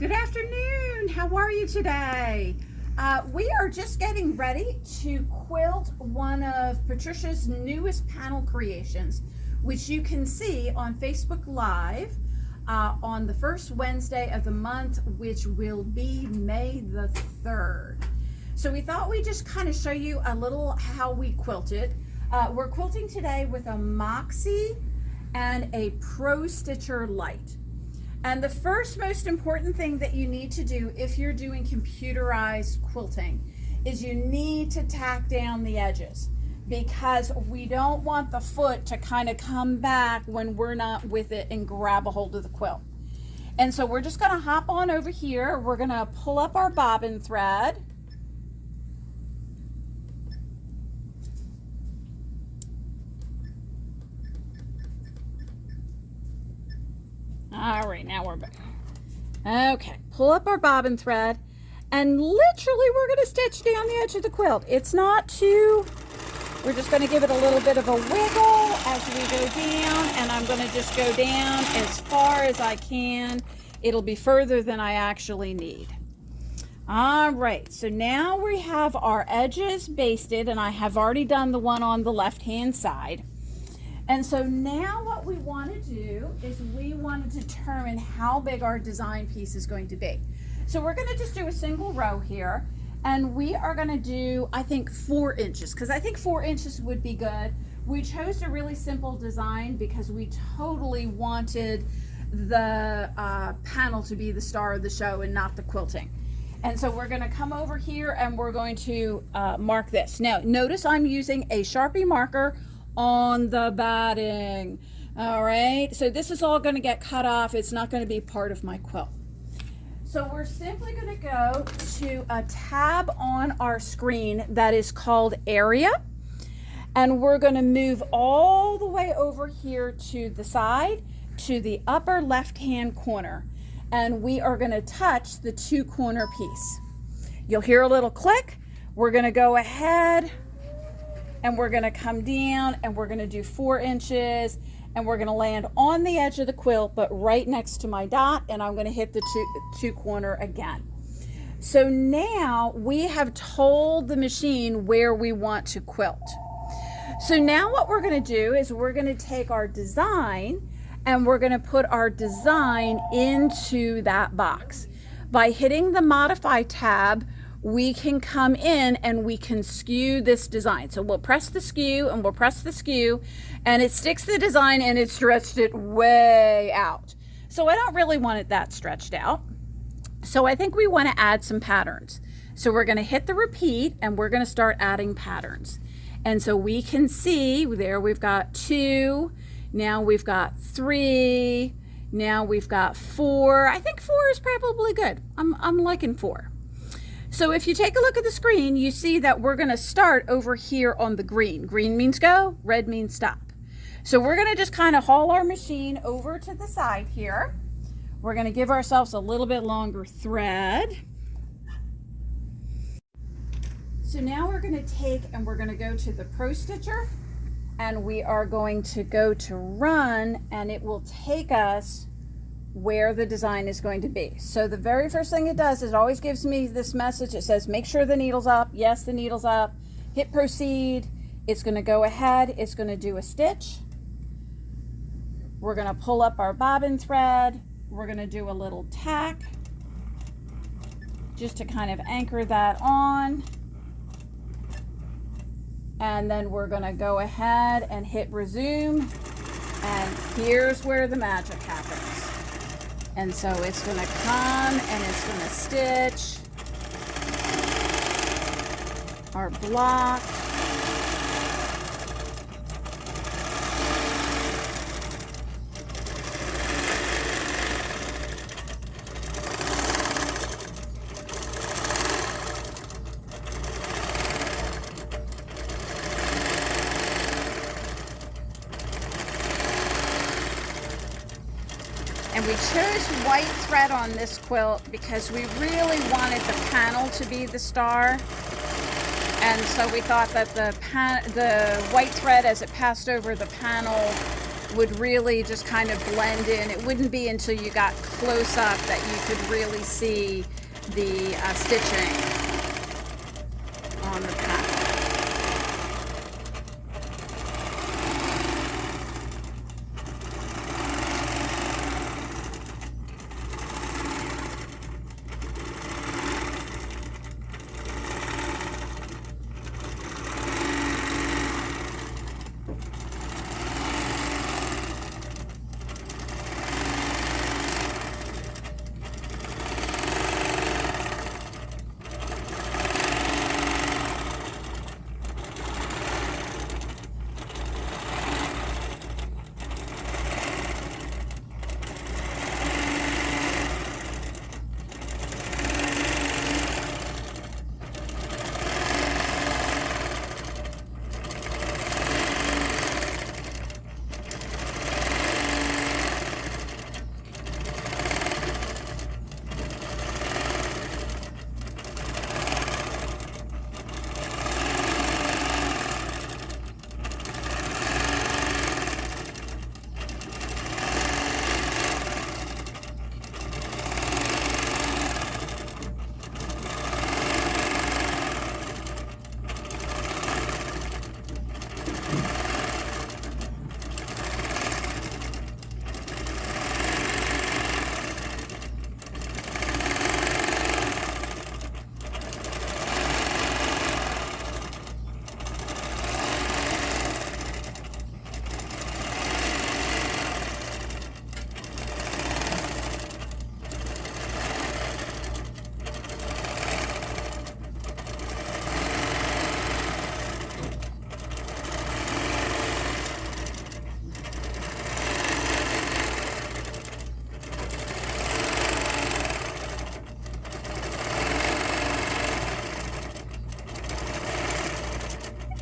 Good afternoon. How are you today? We are just getting ready to quilt one of Patricia's newest panel creations, which you can see on Facebook Live on the first Wednesday of the month, which will be May the 3rd. So we thought we'd just kind of show you a little how we quilted. We're quilting today with a Moxie and a Prostitcher Lite. And the first most important thing that you need to do if you're doing computerized quilting is you need to tack down the edges, because we don't want the foot to kind of come back when we're not with it and grab a hold of the quilt. And so we're just going to hop on over here. We're going to pull up our bobbin thread. All right, now we're back. Okay, pull up our bobbin thread, and literally we're going to stitch down the edge of the quilt. It's not too, we're just going to give it a little bit of a wiggle as we go down, and I'm going to just go down as far as I can. It'll be further than I actually need. All right, so now we have our edges basted, and I have already done the one on the left-hand side. And so now what we want to do is we want to determine how big our design piece is going to be. So we're going to just do a single row here, and we are going to do, I think, 4 inches, because I think 4 inches would be good. We chose a really simple design because we totally wanted the panel to be the star of the show and not the quilting. And so we're going to come over here and we're going to mark this. Now, notice I'm using a Sharpie marker on the batting. All right, so this is all going to get cut off. It's not going to be part of my quilt. So we're simply going to go to a tab on our screen that is called Area, and we're going to move all the way over here to the side to the upper left hand corner, and we are going to touch the 2 corner piece. You'll hear a little click. We're going to go ahead and we're going to come down and we're going to do 4 inches, and we're going to land on the edge of the quilt, but right next to my dot, and I'm going to hit the two corner again. So now we have told the machine where we want to quilt. So now what we're going to do is we're going to take our design and we're going to put our design into that box. By hitting the Modify tab, we can come in and we can skew this design. So we'll press the skew and we'll press the skew, and it sticks the design and it stretched it way out. So I don't really want it that stretched out. So I think we want to add some patterns. So we're going to hit the repeat and we're going to start adding patterns. And so we can see there we've got 2, now we've got 3, now we've got 4. I think 4 is probably good. I'm liking 4. So if you take a look at the screen, you see that we're going to start over here on the green. Green means go, red means stop. So we're going to just kind of haul our machine over to the side here. We're going to give ourselves a little bit longer thread. So now we're going to take and we're going to go to the Prostitcher, and we are going to go to run, and it will take us where the design is going to be. So the very first thing it does is it always gives me this message. It says, make sure the needle's up. Yes, the needle's up. Hit proceed. It's going to go ahead. It's going to do a stitch. We're going to pull up our bobbin thread. We're going to do a little tack just to kind of anchor that on. And then we're going to go ahead and hit resume. And here's where the magic happens. And so it's going to come and it's going to stitch our block. And we chose white thread on this quilt because we really wanted the panel to be the star. And so we thought that the white thread, as it passed over the panel, would really just kind of blend in. It wouldn't be until you got close up that you could really see the stitching on the pattern.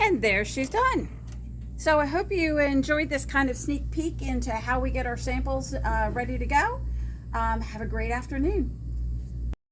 And there she's done. So I hope you enjoyed this kind of sneak peek into how we get our samples ready to go. Have a great afternoon.